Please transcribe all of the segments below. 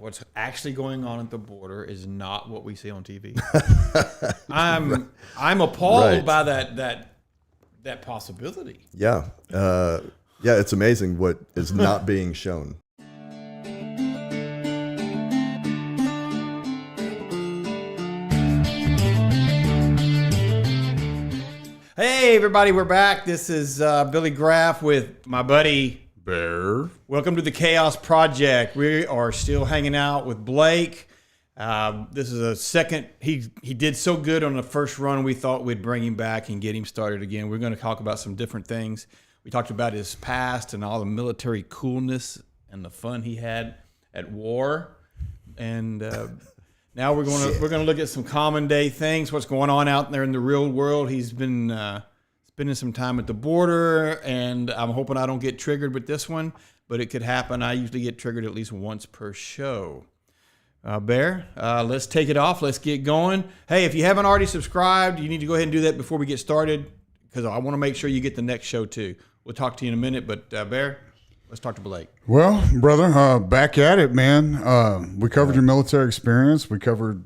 what's actually going on at the border is not what we see on TV. I'm appalled by that possibility. Yeah. Yeah, it's amazing what is not being shown. Hey, everybody, we're back. This is Billy Graff with my buddy Bear. Welcome to the Chaos Project. We are still hanging out with Blake. This is a second. He did so good on the first run, we thought we'd bring him back and get him started again. We're going to talk about some different things. We talked about his past and all the military coolness and the fun he had at war. And now we're going to look at some common day things, what's going on out there in the real world. He's been spending some time at the border, and I'm hoping I don't get triggered with this one, but it could happen. I usually get triggered at least once per show. Bear, let's take it off. Let's get going. Hey, if you haven't already subscribed, you need to go ahead and do that before we get started, because I want to make sure you get the next show too. We'll talk to you in a minute, but Bear, let's talk to Blake. Well, brother, back at it, man. We covered your military experience. We covered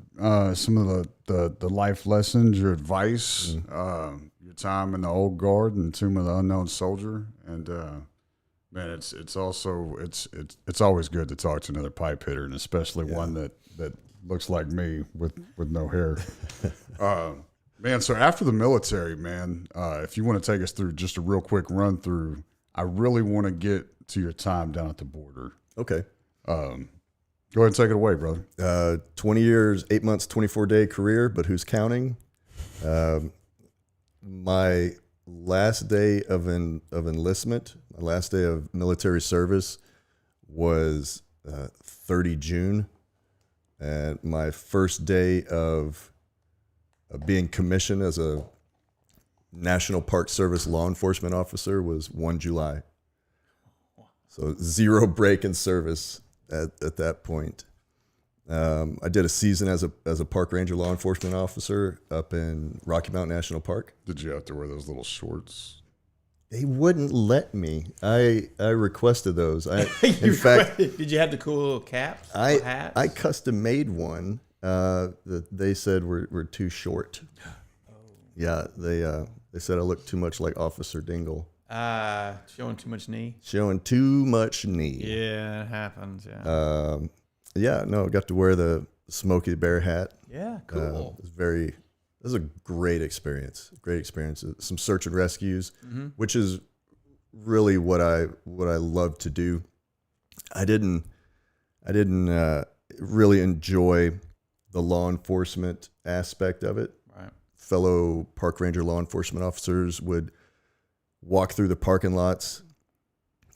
some of the life lessons, your advice, your time in the old guard and Tomb of the Unknown Soldier, and man, it's always good to talk to another pipe hitter, and especially one that looks like me with no hair. Man, so after the military, man, if you want to take us through just a real quick run through, I really want to get to your time down at the border. Okay. Go ahead and take it away, brother. 20 years, 8 months, 24-day career, but who's counting? My last day of enlistment, my last day of military service was 30 June. And my first day of being commissioned as a National Park Service law enforcement officer was 1 July. So 0 break in service at that point. I did a season as a park ranger law enforcement officer up in Rocky Mountain National Park. Did you have to wear those little shorts? They wouldn't let me. I requested those. In fact, did you have the cool little caps? Hats? I custom made one that they said were too short. Oh. Yeah, they said I looked too much like Officer Dingle. Showing too much knee. Showing too much knee. Yeah, it happens. Yeah. Yeah, no, I got to wear the Smokey Bear hat. Yeah, cool. It was a great experience. Great experience. Some search and rescues, which is really what I love to do. I didn't really enjoy the law enforcement aspect of it. Right. Fellow park ranger law enforcement officers would walk through the parking lots,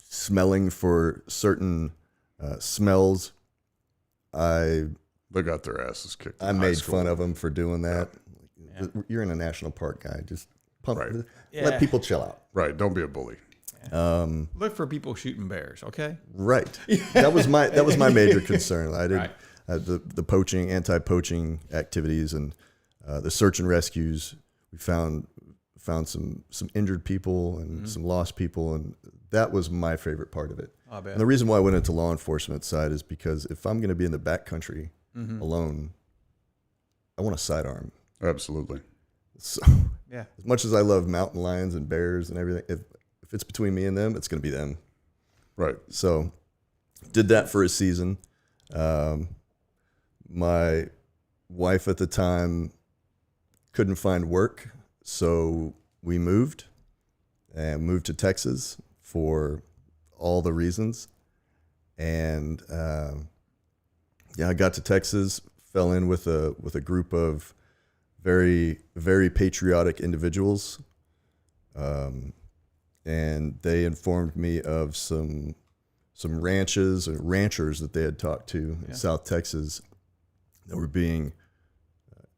smelling for certain smells. They got their asses kicked. I made fun of them for doing that. Yeah. You're in a national park, guy. Just pump. Right. Let people chill out. Right. Don't be a bully. Look for people shooting bears, okay? Right. That was my major concern. I did Right. The poaching, anti-poaching activities, and the search and rescues. We found some injured people and some lost people, and that was my favorite part of it. I bet. And the reason why I went into law enforcement side is because if I'm going to be in the backcountry alone, I want a sidearm. Absolutely. So, Yeah. as much as I love mountain lions and bears and everything, if it's between me and them, it's going to be them. Right. So, did that for a season. My wife at the time couldn't find work, so we moved to Texas for all the reasons. And I got to Texas, fell in with a group of very, very patriotic individuals. And they informed me of some ranches or ranchers that they had talked to in South Texas that were being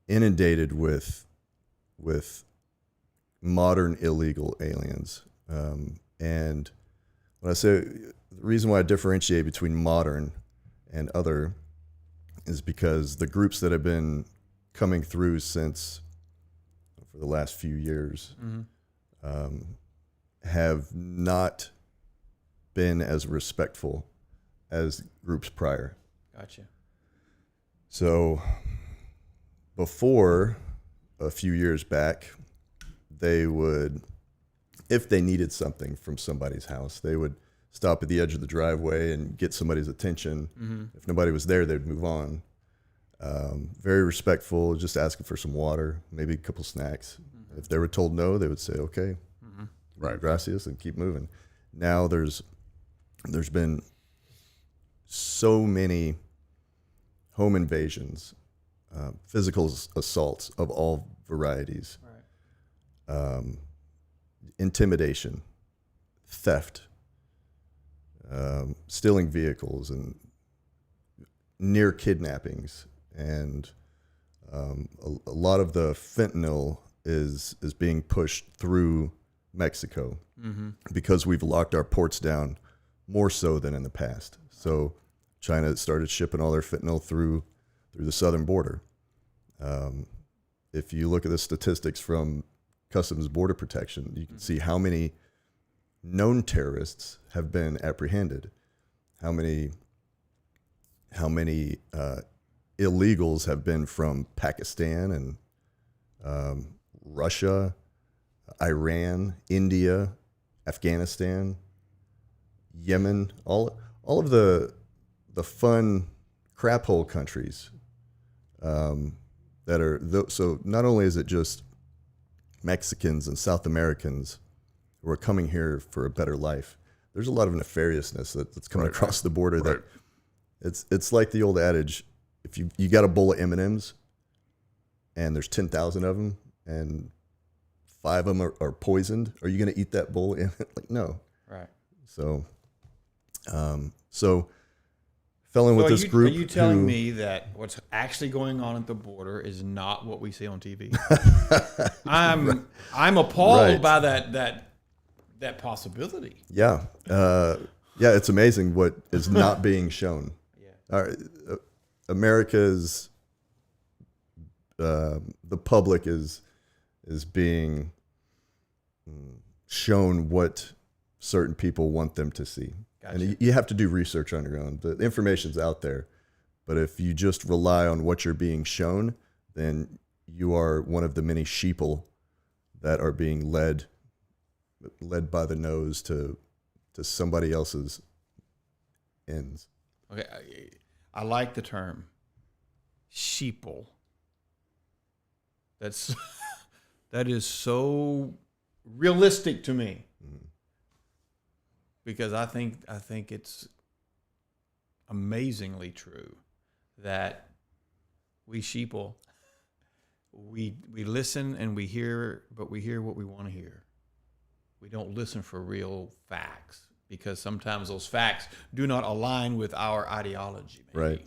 inundated with modern illegal aliens. And when I say the reason why I differentiate between modern and other is because the groups that have been coming through since for the last few years have not been as respectful as groups prior. Gotcha. So before, a few years back, they would, if they needed something from somebody's house, they would stop at the edge of the driveway and get somebody's attention. If nobody was there, they'd move on. Very respectful, just asking for some water, maybe a couple snacks. If they were told no, they would say, okay, Right. gracias, and keep moving. Now there's been so many home invasions, physical assaults of all varieties, intimidation, theft, stealing vehicles, and near kidnappings. And a lot of the fentanyl is being pushed through Mexico because we've locked our ports down more so than in the past. So China started shipping all their fentanyl through the southern border. If you look at the statistics from Customs Border Protection, you can see how many known terrorists have been apprehended, how many illegals have been from Pakistan and Russia, Iran, India, Afghanistan, Yemen, all of the fun crap hole countries that are so not only is it just Mexicans and South Americans who are coming here for a better life, there's a lot of nefariousness that's coming across the border. That it's like the old adage: if you got a bowl of M&Ms and there's 10,000 of them and 5 of them are poisoned, are you going to eat that bowl? Like, no. Right. So fell in with this group. Are you telling me that what's actually going on at the border is not what we see on TV? I'm appalled by that possibility. Yeah. It's amazing what is not being shown. America's the public is being shown what certain people want them to see. Gotcha. And you have to do research on your own. The information's out there, but if you just rely on what you're being shown, then you are one of the many sheeple that are being led by the nose to somebody else's ends. Okay, I like the term sheeple. That is so realistic to me. Because I think it's amazingly true that we sheeple, we listen and we hear, but we hear what we want to hear. We don't listen for real facts because sometimes those facts do not align with our ideology, maybe, right,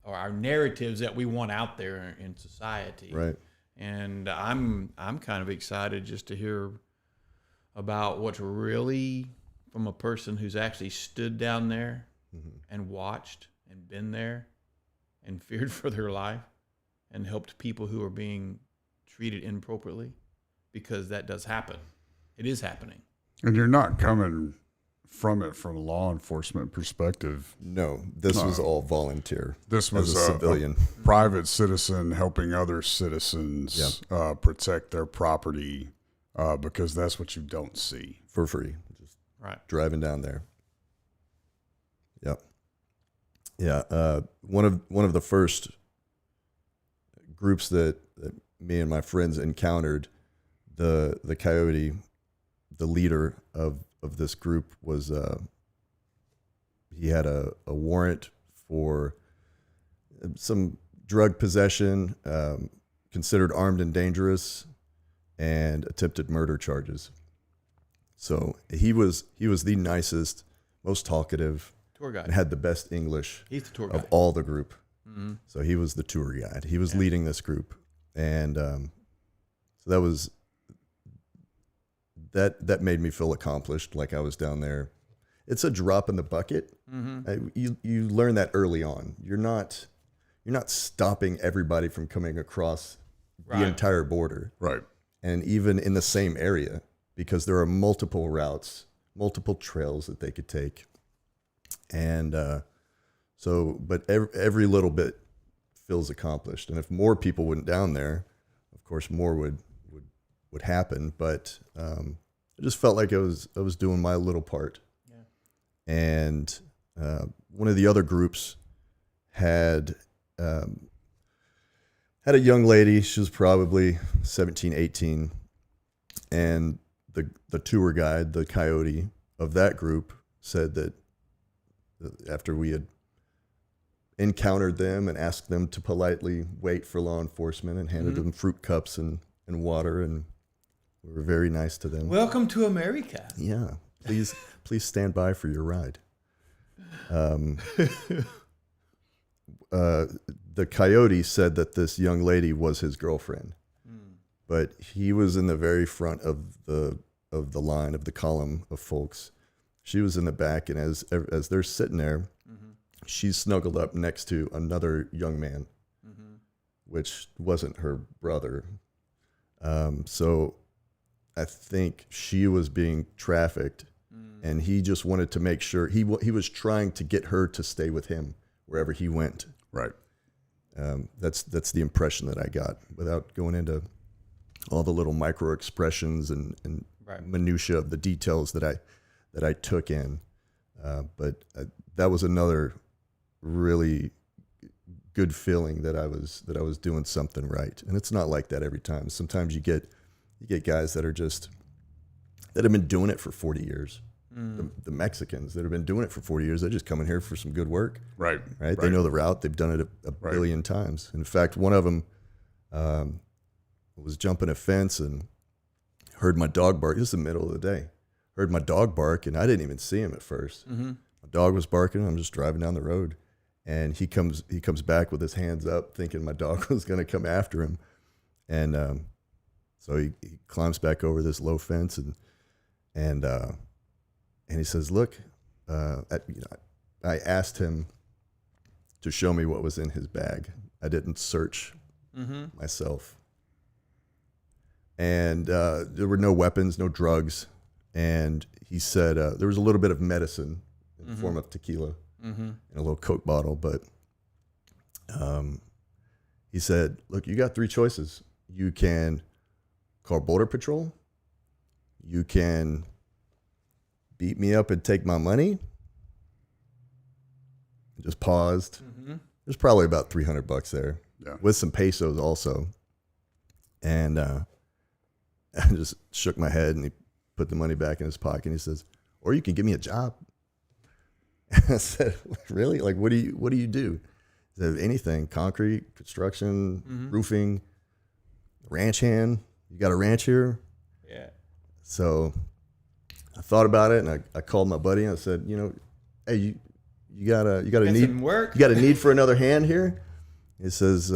or our narratives that we want out there in society. Right. And I'm kind of excited just to hear about what's really from a person who's actually stood down there and watched and been there and feared for their life and helped people who are being treated inappropriately, because that does happen. It is happening. And you're not coming from it from a law enforcement perspective. No, this was all volunteer. This was as a civilian. A private citizen helping other citizens protect their property because that's what you don't see. For free. Right. Driving down there. Yep. Yeah. One of the first groups that me and my friends encountered, the coyote, the leader of this group was he had a warrant for some drug possession, considered armed and dangerous, and attempted murder charges. So he was the nicest, most talkative, Tour guide. and had the best English He's the tour guide. of all the group. Mm-hmm. So he was the tour guide. He was leading this group, and so that was that made me feel accomplished, like I was down there. It's a drop in the bucket. Mm-hmm. You learn that early on. You're not stopping everybody from coming across the entire border, right? And even in the same area, because there are multiple routes, multiple trails that they could take. And So, but every little bit feels accomplished. And if more people went down there, of course, more would happen. But I just felt like I was doing my little part. Yeah. And one of the other groups had a young lady. She was probably 17, 18. And the tour guide, the coyote of that group, said that after we had encountered them and asked them to politely wait for law enforcement and handed them fruit cups and water, and we were very nice to them. Welcome to America. Yeah, please stand by for your ride. The coyote said that this young lady was his girlfriend, but he was in the very front of the line of the column of folks. She was in the back, and as they're sitting there, she's snuggled up next to another young man, which wasn't her brother. So I think she was being trafficked, and he just wanted to make sure he was trying to get her to stay with him wherever he went. Right. That's the impression that I got, without going into all the little micro expressions and Right. minutia of the details that I took in. But that was another really good feeling that I was doing something right. And it's not like that every time. Sometimes you get guys that have been doing it for 40 years. The Mexicans that have been doing it for 40 years, they're just coming here for some good work. Right. They know the route. They've done it a billion times. In fact, one of them was jumping a fence and heard my dog bark. This is the middle of the day. Heard my dog bark, and I didn't even see him at first. My dog was barking. I'm just driving down the road, and he comes back with his hands up, thinking my dog was going to come after him. And so he climbs back over this low fence, and he says, "Look," I asked him to show me what was in his bag. I didn't search myself. And there were no weapons, no drugs. And he said there was a little bit of medicine in the form of tequila in a little Coke bottle. But he said, "Look, you got three choices. You can call Border Patrol. You can beat me up and take my money." Just paused. There's probably about $300 there, with some pesos also. And I just shook my head, and he put the money back in his pocket. And he says, "Or you can give me a job." And I said, "Really? Like, what do you do?" He said, "Anything: concrete, construction, roofing, ranch hand. You got a ranch here?" Yeah. So I thought about it, and I called my buddy, and I said, "Hey, you got a need? Some work? You got a need for another hand here?" He said, "Was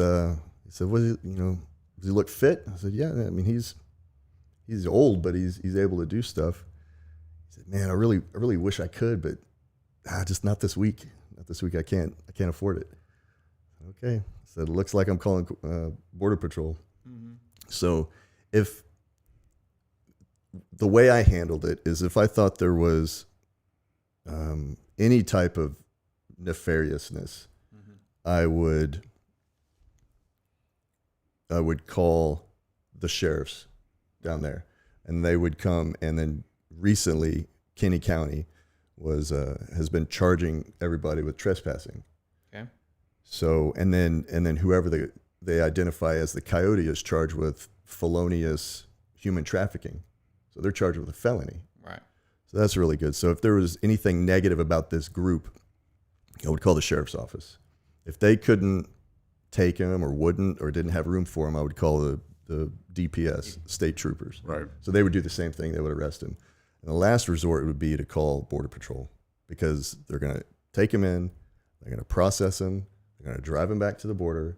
he, does he look fit?" I said, "Yeah. I mean, he's old, but he's able to do stuff." He said, "Man, I really wish I could, but just not this week. Not this week. I can't afford it." Okay. I said, "It looks like I'm calling Border Patrol." So if the way I handled it is, if I thought there was any type of nefariousness, I would call the sheriffs down there, and they would come. And then recently, Kinney County has been charging everybody with trespassing. Okay. So and then whoever they identify as the coyote is charged with felonious human trafficking. So they're charged with a felony. Right. So that's really good. So if there was anything negative about this group, I would call the sheriff's office. If they couldn't take him or wouldn't or didn't have room for him, I would call the DPS, state troopers. Right. So they would do the same thing. They would arrest him. And the last resort would be to call Border Patrol, because they're going to take him in, they're going to process him, they're going to drive him back to the border,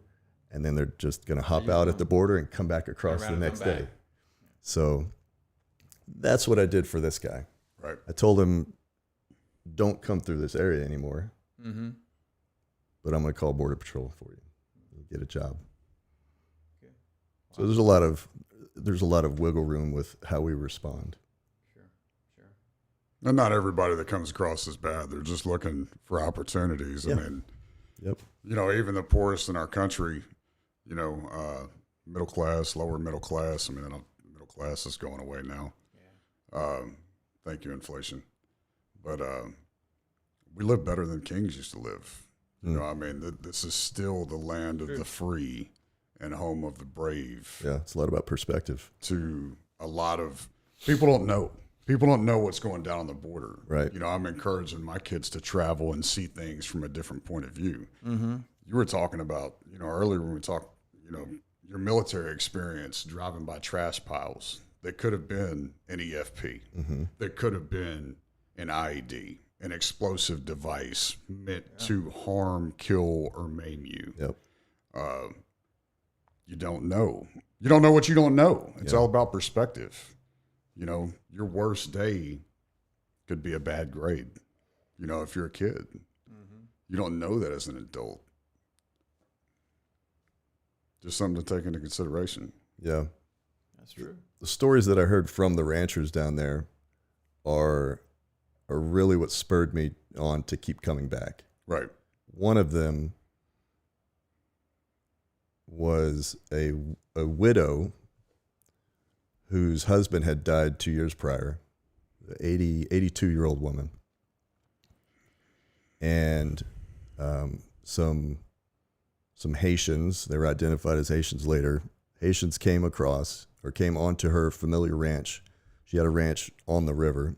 and then they're just going to hop out at the border and come back across the next day. So that's what I did for this guy. Right. I told him, "Don't come through this area anymore, but I'm going to call Border Patrol for you. You'll get a job." Okay. So there's a lot of wiggle room with how we respond. And not everybody that comes across is bad. They're just looking for opportunities. Yeah. I mean, Yep. You know, even the poorest in our country, you know, middle class, lower middle class. I mean, middle class is going away now. Thank you, inflation. But we live better than kings used to live. You know, I mean, this is still the land of the free and home of the brave. Yeah, it's a lot about perspective. To a lot of people don't know. People don't know what's going down on the border. Right. You know, I'm encouraging my kids to travel and see things from a different point of view. Mm-hmm. You were talking about, you know, earlier when we talked, you know, your military experience driving by trash piles that could have been an EFP, that could have been an IED, an explosive device meant to harm, kill, or maim you. Yep. You don't know. You don't know what you don't know. It's all about perspective. You know, your worst day could be a bad grade. You know, if you're a kid, you don't know that as an adult. Just something to take into consideration. Yeah. That's true. The stories that I heard from the ranchers down there are really what spurred me on to keep coming back. Right. One of them was a widow whose husband had died 2 years prior, an 82-year-old woman. And some Haitians, they were identified as Haitians later, Haitians came onto her familiar ranch. She had a ranch on the river.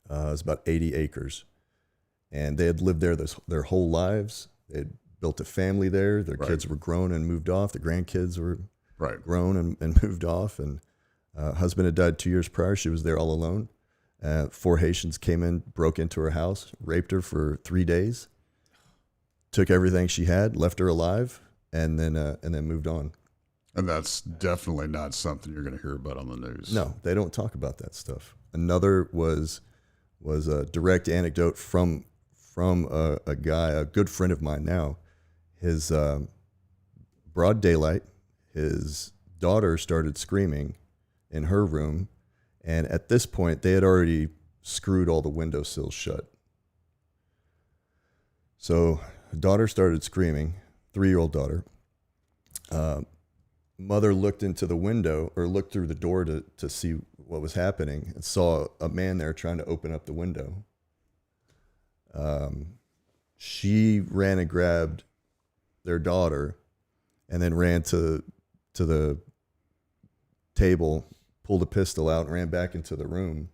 It was about 80 acres. And they had lived there their whole lives. They had built a family there. Their kids were grown and moved off. The grandkids were grown and moved off. And husband had died 2 years prior. She was there all alone. 4 Haitians came in, broke into her house, raped her for 3 days, took everything she had, left her alive, and then moved on. And that's definitely not something you're going to hear about on the news. No, they don't talk about that stuff. Another was a direct anecdote from a guy, a good friend of mine now. His broad daylight, his daughter started screaming in her room, and at this point they had already screwed all the windowsills shut. So daughter started screaming, 3-year-old daughter. Mother looked into the window or looked through the door to see what was happening and saw a man there trying to open up the window. She ran and grabbed their daughter and then ran to the table, pulled a pistol out and ran back into the room.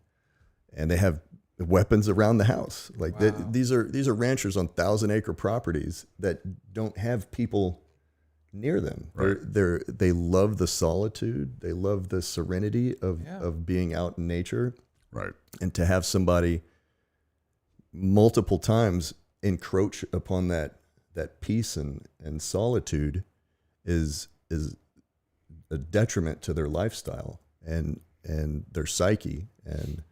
And they have weapons around the house. Like these are ranchers on 1,000-acre properties that don't have people near them. Right. They love the solitude. They love the serenity of being out in nature. Right. And to have somebody multiple times encroach upon that peace and solitude is a detriment to their lifestyle and their psyche. And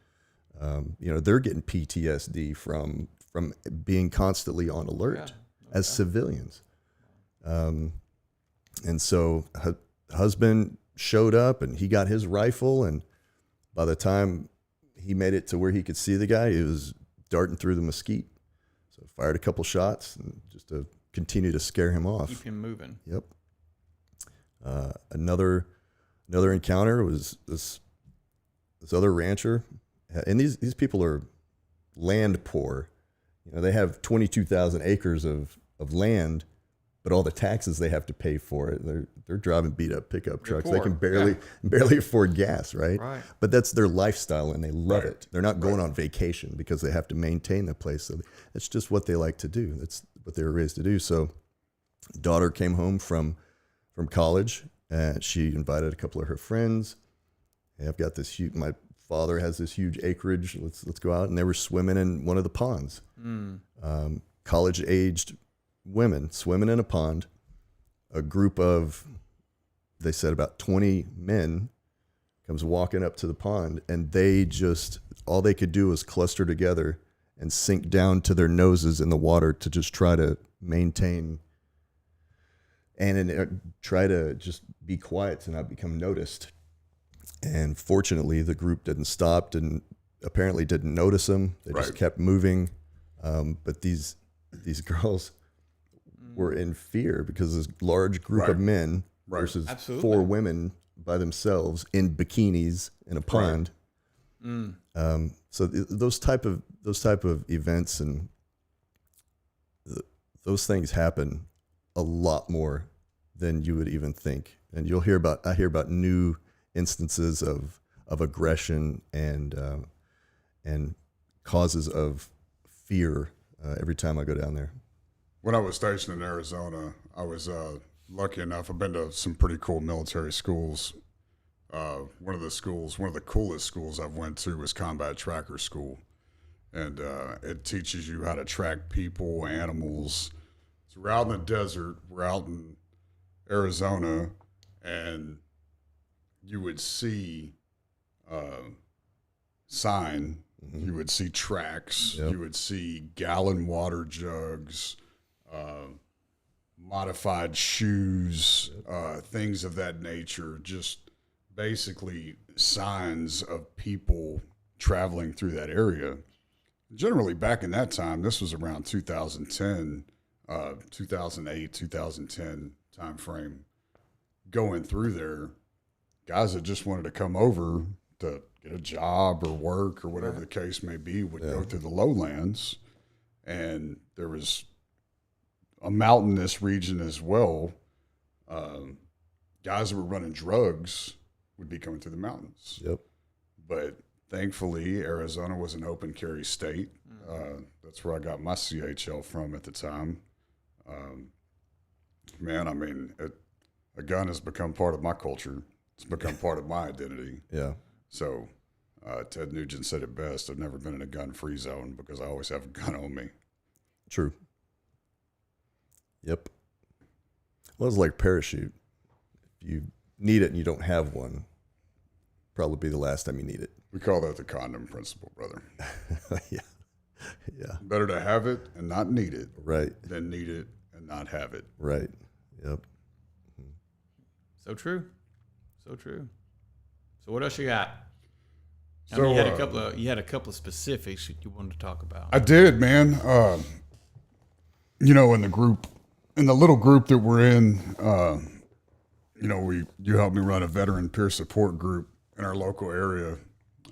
they're getting PTSD from being constantly on alert as civilians. And so husband showed up and he got his rifle, and by the time he made it to where he could see the guy, he was darting through the mesquite. So fired a couple shots and just to continue to scare him off. Keep him moving. Yep. Another encounter was this other rancher, and these people are land poor. You know, they have 22,000 acres of land, but all the taxes they have to pay for it, they're driving beat up pickup trucks. They can barely afford gas, right? Right. But that's their lifestyle, and they love it. They're not going on vacation because they have to maintain the place. So it's just what they like to do. That's what they were raised to do. So daughter came home from college, and she invited a couple of her friends. Hey, I've got this huge, my father has this huge acreage. Let's go out. And they were swimming in one of the ponds. College-aged women swimming in a pond. A group of, they said about 20 men comes walking up to the pond, and they just, all they could do was cluster together and sink down to their noses in the water to just try to maintain and try to just be quiet to not become noticed. And fortunately, the group didn't stop, apparently didn't notice them. They just kept moving. But these these girls were in fear because this large group of men versus Absolutely. 4 women by themselves in bikinis in a pond. So those type of events and those things happen a lot more than you would even think. And I hear about new instances of aggression and causes of fear every time I go down there. When I was stationed in Arizona, I was lucky enough. I've been to some pretty cool military schools. One of the coolest schools I've went to was Combat Tracker School, and it teaches you how to track people, animals. So we're out in the desert. We're out in Arizona, and you would see sign. You would see tracks. Yep. You would see gallon water jugs. Modified shoes, things of that nature, just basically signs of people traveling through that area. Generally, back in that time, this was around 2010, 2008, 2010 time frame, going through there, guys that just wanted to come over to get a job or work or whatever the case may be would go through the lowlands, and there was a mountainous region as well. Guys that were running drugs would be coming through the mountains. Yep. But thankfully, Arizona was an open carry state. That's where I got my CHL from at the time. Man, I mean, a gun has become part of my culture. It's become part of my identity. Yeah. So Ted Nugent said it best. I've never been in a gun-free zone because I always have a gun on me. True. Yep. Well, it's like parachute. If you need it and you don't have one, probably be the last time you need it. We call that the condom principle, brother. Yeah. Yeah. Better to have it and not need it Right. than need it and not have it. Right. Yep. So true. So true. So what else you got? I So mean, you had a couple of specifics that you wanted to talk about. I did, man. In the little group that we're in, you helped me run a veteran peer support group in our local area,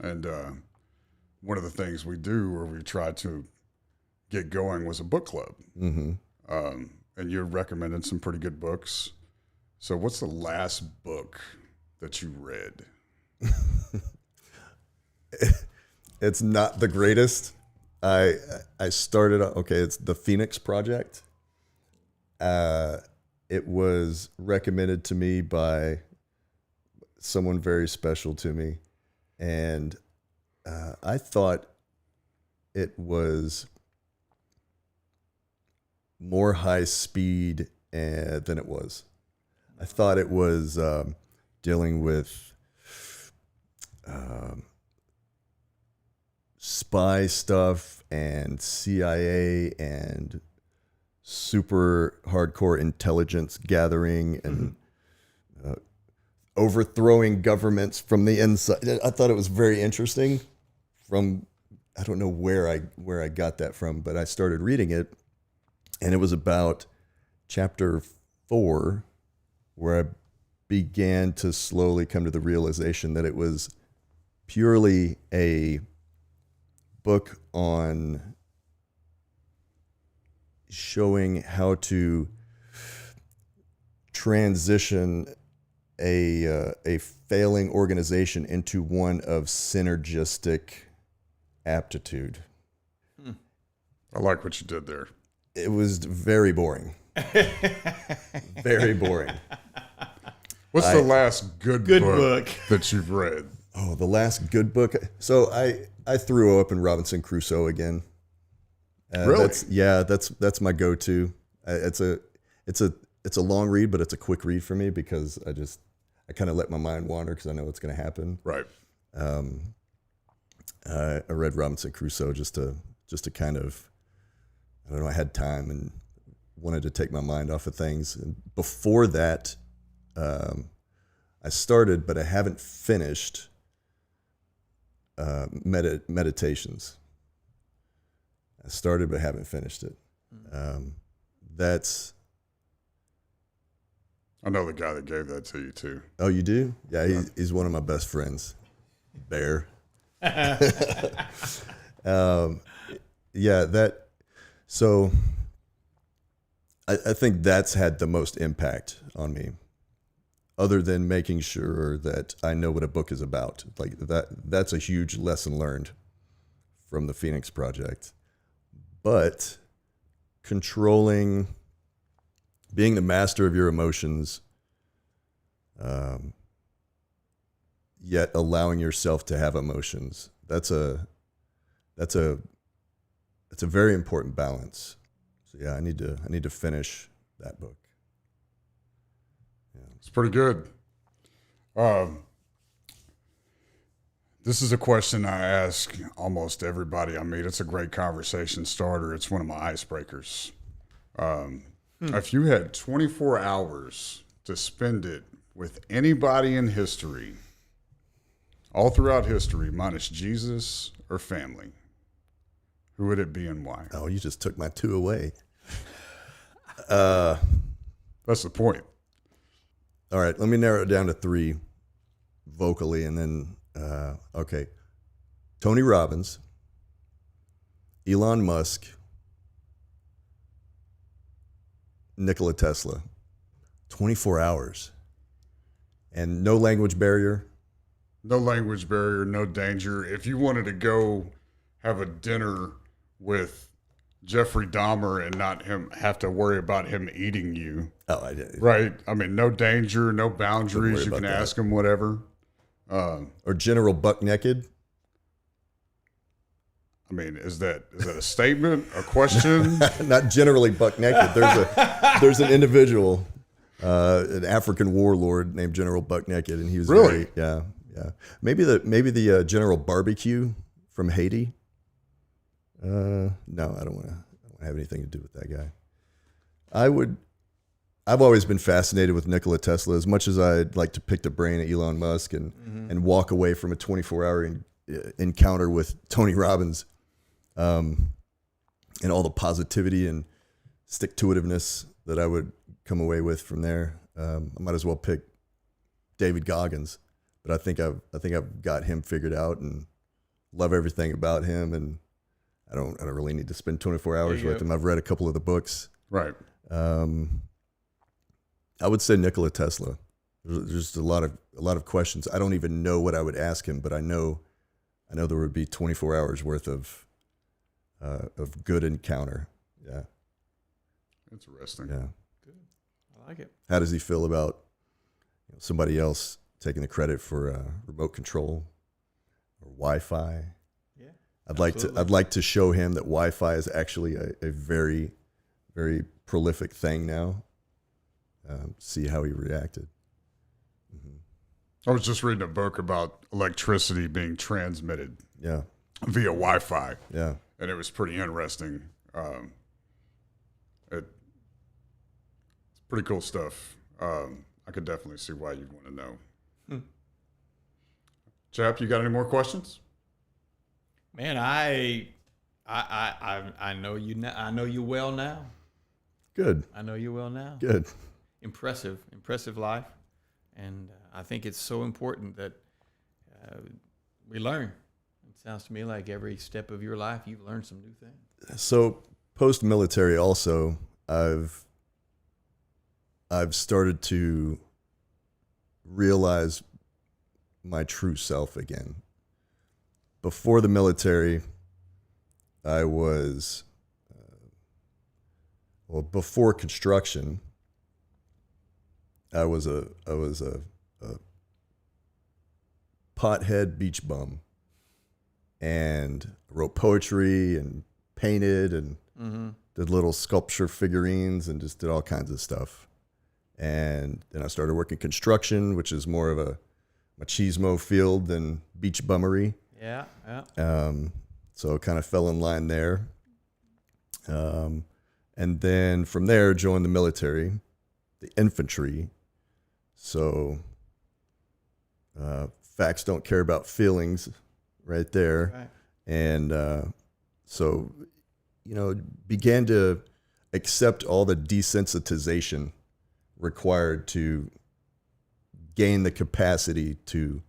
and one of the things we do, or we try to get going, was a book club. Mm-hmm. And you recommended some pretty good books. So, what's the last book that you read? It's not the greatest. I started, it's the Phoenix Project. It was recommended to me by someone very special to me. And I thought it was more high speed than it was. I thought it was dealing with spy stuff and CIA and super hardcore intelligence gathering and overthrowing governments from the inside. I thought it was very interesting. I don't know where I got that from, but I started reading it, and it was about chapter 4, where I began to slowly come to the realization that it was purely a book on showing how to transition a failing organization into one of synergistic aptitude. I like what you did there. It was very boring. Very boring. What's the last good book that you've read? Oh, the last good book. So I threw up in Robinson Crusoe again. Really? That's my go-to. It's a long read, but it's a quick read for me because I kind of let my mind wander because I know what's going to happen. Right. I read Robinson Crusoe just to kind of, I don't know, I had time and wanted to take my mind off of things. And before that, I started, but I haven't finished Meditations. I started, but haven't finished it. That's I know the guy that gave that to you too. oh, you do? Yeah, he's one of my best friends, Bear. Yeah, that. So I think that's had the most impact on me, other than making sure that I know what a book is about. Like that's a huge lesson learned from the Phoenix Project. But controlling, being the master of your emotions, yet allowing yourself to have emotions. That's a very important balance. So yeah, I need to finish that book. It's pretty good. This is a question I ask almost everybody I meet. It's a great conversation starter. It's one of my icebreakers. If you had 24 hours to spend it with anybody in history, all throughout history, minus Jesus or family, who would it be and why? Oh, you just took my two away. That's the point. All right, let me narrow it down to three vocally, and then okay. Tony Robbins, Elon Musk, Nikola Tesla. 24 hours. And no language barrier. No language barrier, no danger. If you wanted to go have a dinner with Jeffrey Dahmer and not have to worry about him eating you. Oh, I did. Right. I mean, no danger, no boundaries. You about can that. ask him whatever. Or General Buck Naked. I mean, is that a statement, a question? Not generally buck naked. There's an individual, an African warlord named General Buck Naked, and he was Really? yeah. Maybe the General Barbecue from Haiti. No, I don't want to have anything to do with that guy. I've always been fascinated with Nikola Tesla, as much as I'd like to pick the brain of Elon Musk and walk away from a 24-hour encounter with Tony Robbins, and all the positivity and stick-to-itiveness that I would come away with from there. I might as well pick David Goggins, but I think I've got him figured out and love everything about him, and I don't really need to spend 24 hours with him. I've read a couple of the books. Right. I would say Nikola Tesla. There's just a lot of questions. I don't even know what I would ask him, but I know there would be 24 hours worth of good encounter. Yeah. Interesting. Yeah. Good. I like it. How does he feel about somebody else taking the credit for remote control or Wi-Fi? Yeah. I'd like to show him that Wi-Fi is actually a very, very prolific thing now. See how he reacted. I was just reading a book about electricity being transmitted Yeah. via Wi-Fi, Yeah. and it was pretty interesting. It's pretty cool stuff. I could definitely see why you'd want to know. Chap, you got any more questions? Man, I know you. I know you well now. Good. I know you well now. Good. Impressive life, and I think it's so important that we learn. It sounds to me like every step of your life you've learned some new things. So post-military, also, I've started to realize my true self again. Before the military, I was before construction, I was a pothead beach bum, and wrote poetry and painted and did little sculpture figurines and just did all kinds of stuff. And then I started working construction, which is more of a machismo field than beach bummery. Yeah. So kind of fell in line there. And then from there, joined the military, the infantry. So facts don't care about feelings right there. Right. And so, began to accept all the desensitization required to gain the capacity to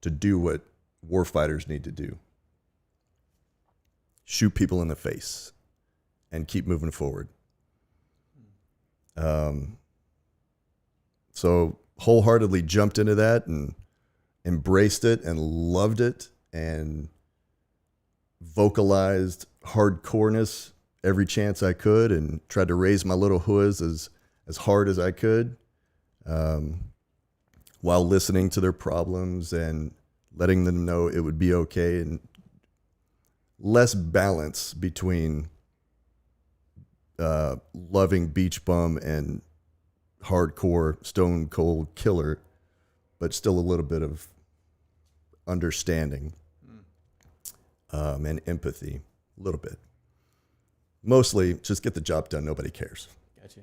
do what warfighters need to do. Shoot people in the face and keep moving forward. So wholeheartedly jumped into that and embraced it and loved it and vocalized hardcoreness every chance I could and tried to raise my little hoods as hard as I could, while listening to their problems and letting them know it would be okay, and less balance between loving beach bum and hardcore stone cold killer, but still a little bit of understanding and empathy, a little bit. Mostly just get the job done. Nobody cares. Gotcha.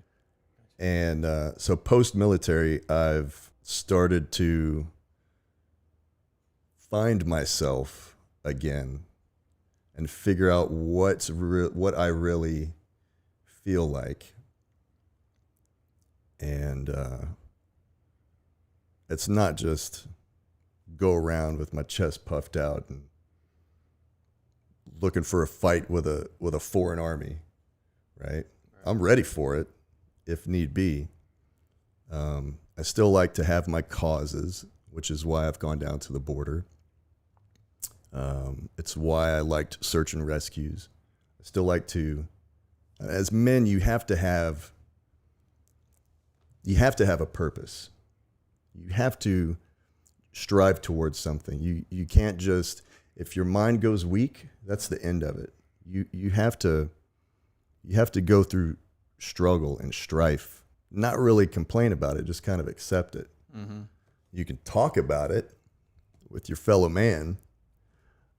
And so post-military, I've started to find myself again and figure out what I really feel like. And it's not just go around with my chest puffed out and looking for a fight with a foreign army, right? I'm ready for it if need be. I still like to have my causes, which is why I've gone down to the border. It's why I liked search and rescues. I still like to, as men, you have to have a purpose. You have to strive towards something. You can't just, if your mind goes weak, that's the end of it. You have to go through struggle and strife, not really complain about it, just kind of accept it. Mm-hmm. You can talk about it with your fellow man,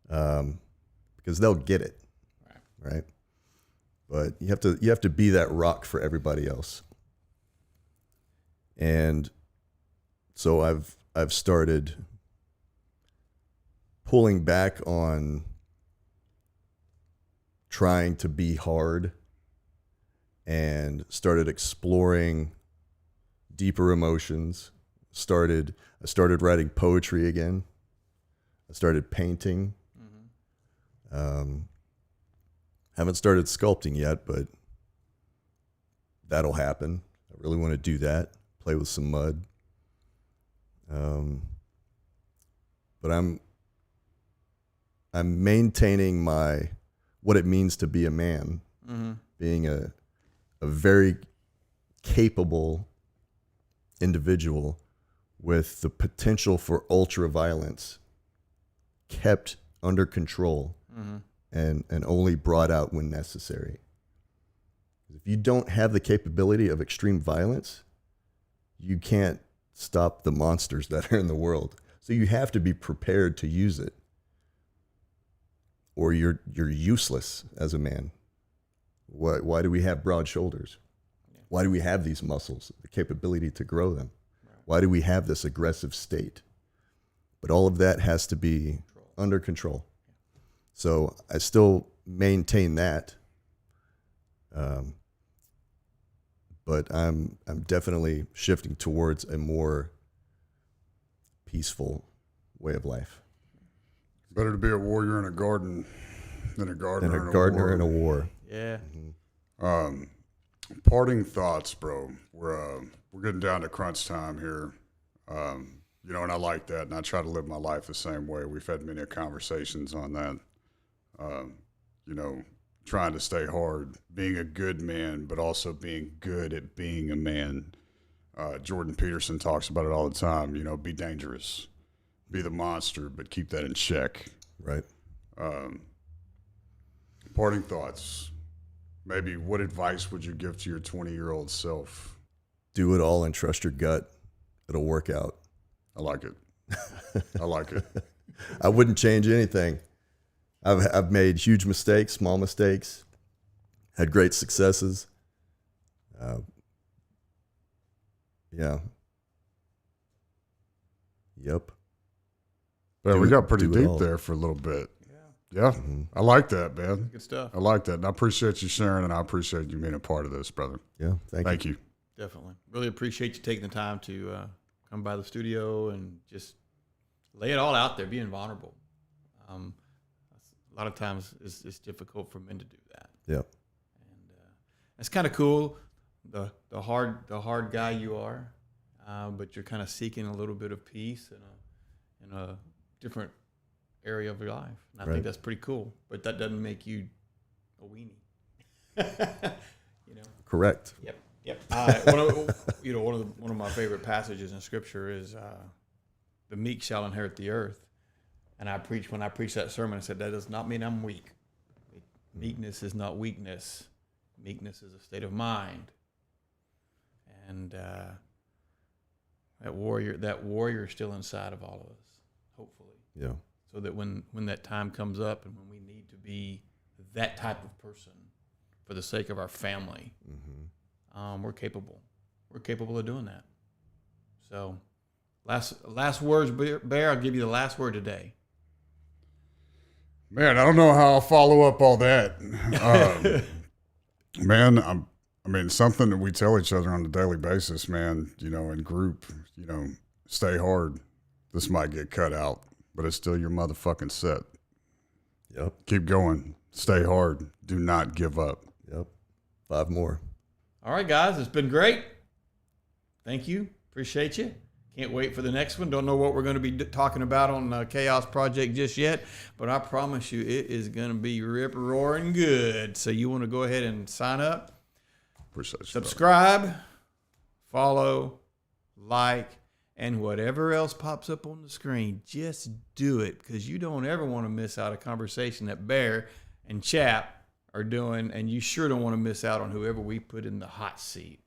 because they'll get it, right? But you have to be that rock for everybody else. And so I've started pulling back on trying to be hard and started exploring deeper emotions. I started writing poetry again. I started painting. Mm-hmm. Haven't started sculpting yet, but that'll happen. I really want to do that. Play with some mud. But I'm maintaining what it means to be a man, mm-hmm. being a very capable individual with the potential for ultra violence kept under control, mm-hmm. and only brought out when necessary. If you don't have the capability of extreme violence, you can't stop the monsters that are in the world. So you have to be prepared to use it, or you're useless as a man. Why do we have broad shoulders? Why do we have these muscles, the capability to grow them? Why do we have this aggressive state? But all of that has to be under control. So I still maintain that, but I'm definitely shifting towards a more peaceful way of life. Better to be a warrior in a garden than a gardener, in a war. Yeah. Mm-hmm. Parting thoughts, bro. We're getting down to crunch time here. And I like that, and I try to live my life the same way. We've had many conversations on that. Trying to stay hard, being a good man, but also being good at being a man. Jordan Peterson talks about it all the time. Be dangerous, be the monster, but keep that in check. Right. Parting thoughts. Maybe what advice would you give to your 20-year-old self? Do it all and trust your gut. It'll work out. I like it. I like it. I wouldn't change anything. I've made huge mistakes, small mistakes, had great successes. Yeah. Yep. Yeah, we got pretty deep there for a little bit. Yeah, I like that, man. Good stuff. I like that. And I appreciate you sharing, and I appreciate you being a part of this, brother. Yeah, thank you. You. Definitely. Really appreciate you taking the time to come by the studio and just lay it all out there, being vulnerable. A lot of times it's difficult for men to do that. Yep. And it's kind of cool. The hard guy you are, but you're kind of seeking a little bit of peace in a different area of your life. And I Right. think that's pretty cool. But that doesn't make you a weenie. You know. Correct. Yep. One of my favorite passages in Scripture is the meek shall inherit the earth. And when I preached that sermon, I said that does not mean I'm weak. Meekness is not weakness. Meekness is a state of mind. And that warrior is still inside of all of us, hopefully. Yeah. So that when that time comes up and when we need to be that type of person for the sake of our family, we're capable. We're capable of doing that. So last words, Bear, I'll give you the last word today. Man, I don't know how I'll follow up all that. Man, I mean, something that we tell each other on a daily basis, man, you know, in group, you know, stay hard. This might get cut out, but it's still your motherfucking set. Yep. Keep going. Stay hard. Do not give up. Yep. 5 more. All right, guys, it's been great. Thank you. Appreciate you. Can't wait for the next one. Don't know what we're going to be talking about on Chaos Project just yet, but I promise you it is going to be rip-roaring good. So you want to go ahead and sign up, Appreciate you. subscribe, follow, like, and whatever else pops up on the screen. Just do it because you don't ever want to miss out a conversation that Bear and Chap are doing, and you sure don't want to miss out on whoever we put in the hot seat.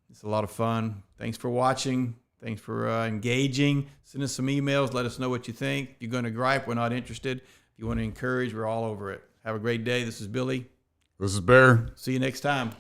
It's a lot of fun. Thanks for watching. Thanks for engaging. Send us some emails. Let us know what you think. If you're going to gripe, we're not interested. If you want to encourage, we're all over it. Have a great day. This is Billy. This is Bear. See you next time.